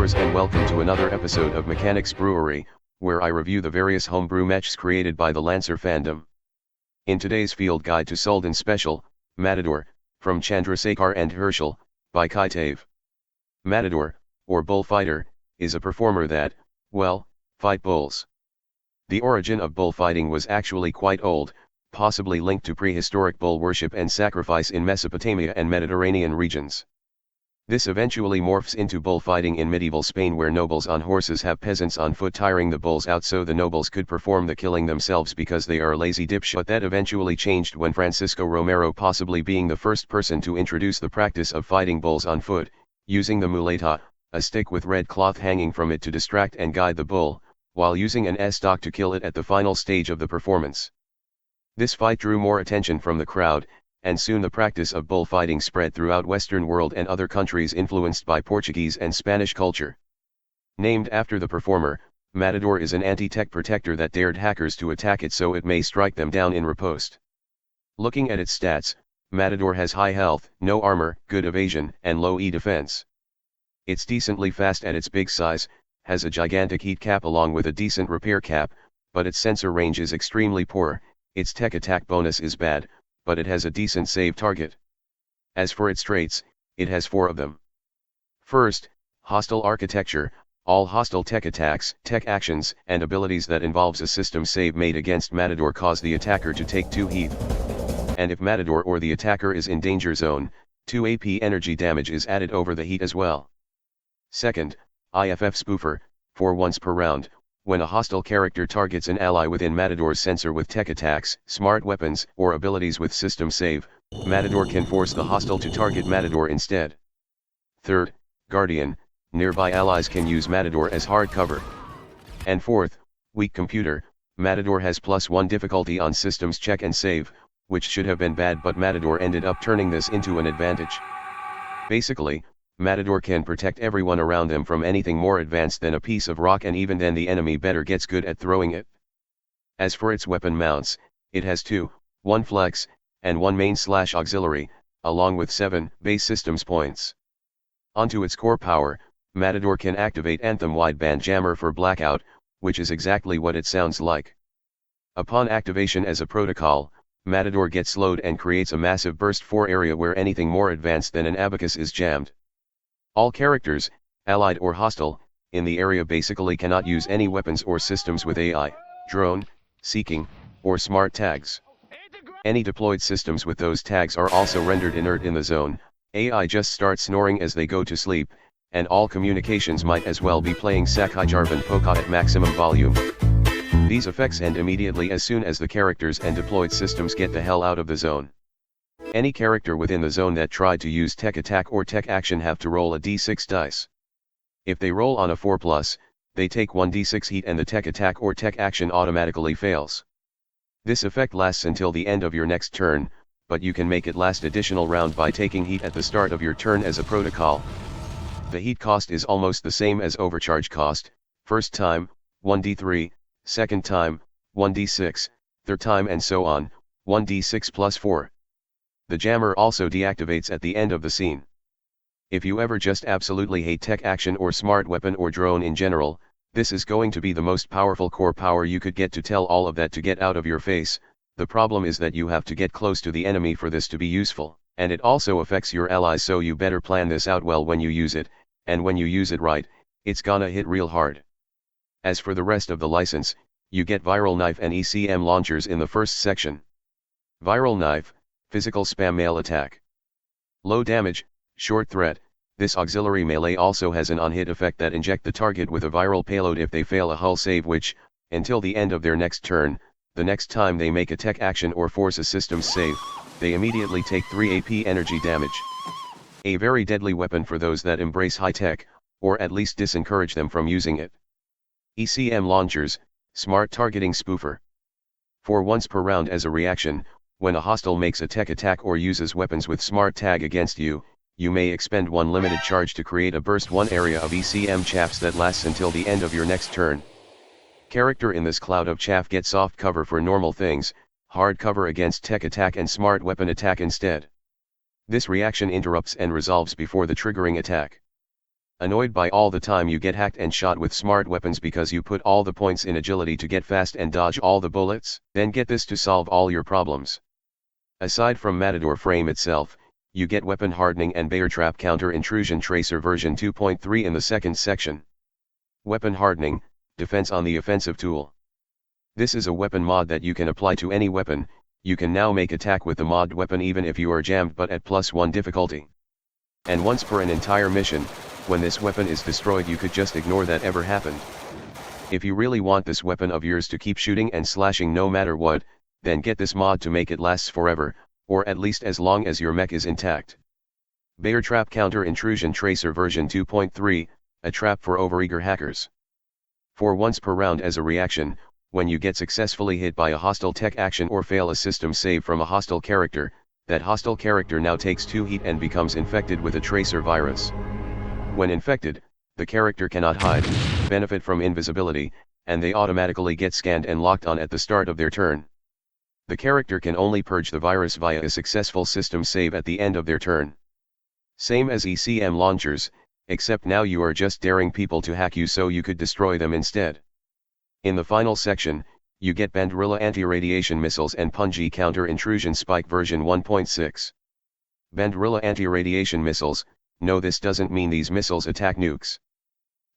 brewers, and welcome to another episode of Mechanics Brewery, where I review the various homebrew mechs created by the Lancer fandom. In today's field guide to Soldan Special, Matador, from Chandrasekhar and Herschel, by Kaitave. Matador, or bullfighter, is a performer that, well, fight bulls. The origin of bullfighting was actually quite old, possibly linked to prehistoric bull worship and sacrifice in Mesopotamia and Mediterranean regions. This eventually morphs into bullfighting in medieval Spain, where nobles on horses have peasants on foot tiring the bulls out so the nobles could perform the killing themselves because they are lazy dipshit. That eventually changed when Francisco Romero, possibly being the first person to introduce the practice of fighting bulls on foot, using the muleta, a stick with red cloth hanging from it to distract and guide the bull, while using an estoc to kill it at the final stage of the performance. This fight drew more attention from the crowd, and soon the practice of bullfighting spread throughout Western world and other countries influenced by Portuguese and Spanish culture. Named after the performer, Matador is an anti-tech protector that dared hackers to attack it so it may strike them down in riposte. Looking at its stats, Matador has high health, no armor, good evasion, and low E defense. It's decently fast at its big size, has a gigantic heat cap along with a decent repair cap, but its sensor range is extremely poor. Its tech attack bonus is bad, but it has a decent save target. As for its traits, it has 4 of them. First, hostile architecture. All hostile tech attacks, tech actions, and abilities that involves a system save made against Matador cause the attacker to take 2 heat. And if Matador or the attacker is in danger zone, 2 AP energy damage is added over the heat as well. Second, IFF spoofer, for once per round. When a hostile character targets an ally within Matador's sensor with tech attacks, smart weapons, or abilities with system save, Matador can force the hostile to target Matador instead. Third, Guardian, nearby allies can use Matador as hard cover. And fourth, weak computer. Matador has +1 difficulty on systems check and save, which should have been bad, but Matador ended up turning this into an advantage. Basically, Matador can protect everyone around them from anything more advanced than a piece of rock, and even then the enemy better gets good at throwing it. As for its weapon mounts, it has 2, 1 flex, and 1 main/auxiliary, along with 7 base systems points. Onto its core power, Matador can activate Anthem Wideband Jammer for blackout, which is exactly what it sounds like. Upon activation as a protocol, Matador gets slowed and creates a massive burst for area where anything more advanced than an abacus is jammed. All characters, allied or hostile, in the area basically cannot use any weapons or systems with AI, drone, seeking, or smart tags. Any deployed systems with those tags are also rendered inert in the zone. AI just start snoring as they go to sleep, and all communications might as well be playing Sakai Jarvan Poka at maximum volume. These effects end immediately as soon as the characters and deployed systems get the hell out of the zone. Any character within the zone that tried to use tech attack or tech action have to roll a d6 dice. If they roll on a 4+, they take 1d6 heat and the tech attack or tech action automatically fails. This effect lasts until the end of your next turn, but you can make it last additional round by taking heat at the start of your turn as a protocol. The heat cost is almost the same as overcharge cost. First time, 1d3, second time, 1d6, third time and so on, 1d6 plus 4. The jammer also deactivates at the end of the scene. If you ever just absolutely hate tech action or smart weapon or drone in general, this is going to be the most powerful core power you could get to tell all of that to get out of your face. The problem is that you have to get close to the enemy for this to be useful, and it also affects your allies, so you better plan this out well when you use it, and when you use it right, it's gonna hit real hard. As for the rest of the license, you get Viral Knife and ECM launchers in the first section. Viral Knife, physical spam melee attack. Low damage, short threat. This auxiliary melee also has an on-hit effect that inject the target with a viral payload if they fail a hull save, which, until the end of their next turn, the next time they make a tech action or force a systems save, they immediately take 3 AP energy damage. A very deadly weapon for those that embrace high tech, or at least disencourage them from using it. ECM launchers, smart targeting spoofer. For once per round as a reaction, when a hostile makes a tech attack or uses weapons with smart tag against you, you may expend 1 limited charge to create a burst 1 area of ECM chaffs that lasts until the end of your next turn. Character in this cloud of chaff gets soft cover for normal things, hard cover against tech attack and smart weapon attack instead. This reaction interrupts and resolves before the triggering attack. Annoyed by all the time you get hacked and shot with smart weapons because you put all the points in agility to get fast and dodge all the bullets? Then get this to solve all your problems. Aside from Matador frame itself, you get weapon hardening and bear trap counter intrusion tracer version 2.3 in the second section. Weapon hardening, defense on the offensive tool. This is a weapon mod that you can apply to any weapon. You can now make attack with the mod weapon even if you are jammed but at +1 difficulty. And once per an entire mission, when this weapon is destroyed you could just ignore that ever happened. If you really want this weapon of yours to keep shooting and slashing no matter what, then get this mod to make it lasts forever, or at least as long as your mech is intact. Bear Trap Counter Intrusion Tracer version 2.3, a trap for overeager hackers. For once per round as a reaction, when you get successfully hit by a hostile tech action or fail a system save from a hostile character, that hostile character now takes 2 heat and becomes infected with a tracer virus. When infected, the character cannot hide, benefit from invisibility, and they automatically get scanned and locked on at the start of their turn. The character can only purge the virus via a successful system save at the end of their turn. Same as ECM launchers, except now you are just daring people to hack you so you could destroy them instead. In the final section, you get Bandrilla anti-radiation missiles and Punji counter-intrusion spike version 1.6. Bandrilla anti-radiation missiles. No, this doesn't mean these missiles attack nukes.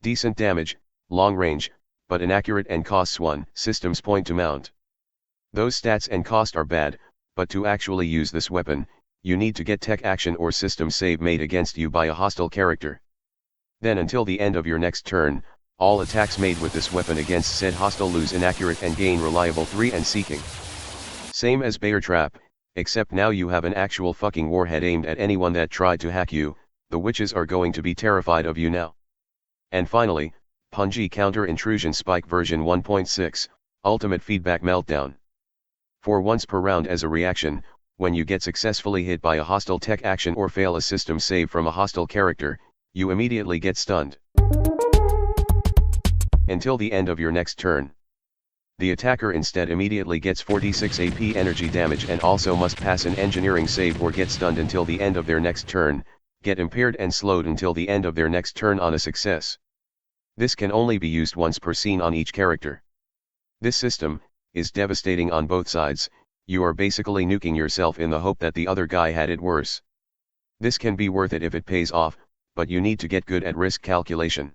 Decent damage, long range, but inaccurate and costs 1 systems point to mount. Those stats and cost are bad, but to actually use this weapon, you need to get tech action or system save made against you by a hostile character. Then until the end of your next turn, all attacks made with this weapon against said hostile lose inaccurate and gain reliable 3 and seeking. Same as Bear Trap, except now you have an actual fucking warhead aimed at anyone that tried to hack you. The witches are going to be terrified of you now. And finally, Punji Counter Intrusion Spike version 1.6, Ultimate Feedback Meltdown. For once per round as a reaction, when you get successfully hit by a hostile tech action or fail a system save from a hostile character, you immediately get stunned. Until the end of your next turn. The attacker instead immediately gets 46 AP energy damage and also must pass an engineering save or get stunned until the end of their next turn, get impaired and slowed until the end of their next turn on a success. This can only be used once per scene on each character. This system is devastating on both sides. You are basically nuking yourself in the hope that the other guy had it worse. This can be worth it if it pays off, but you need to get good at risk calculation.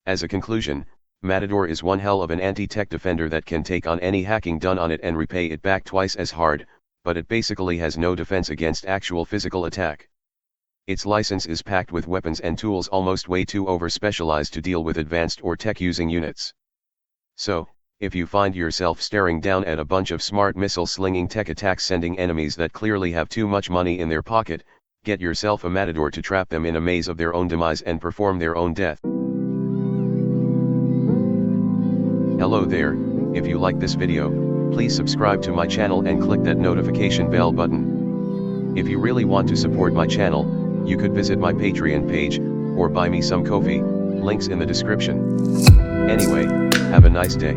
As a conclusion, Matador is one hell of an anti-tech defender that can take on any hacking done on it and repay it back twice as hard, but it basically has no defense against actual physical attack. Its license is packed with weapons and tools almost way too over-specialized to deal with advanced or tech-using units. So, if you find yourself staring down at a bunch of smart missile-slinging tech attacks sending enemies that clearly have too much money in their pocket, get yourself a Matador to trap them in a maze of their own demise and perform their own death. Hello there, if you like this video, please subscribe to my channel and click that notification bell button. If you really want to support my channel, you could visit my Patreon page, or buy me some coffee, links in the description. Anyway, have a nice day.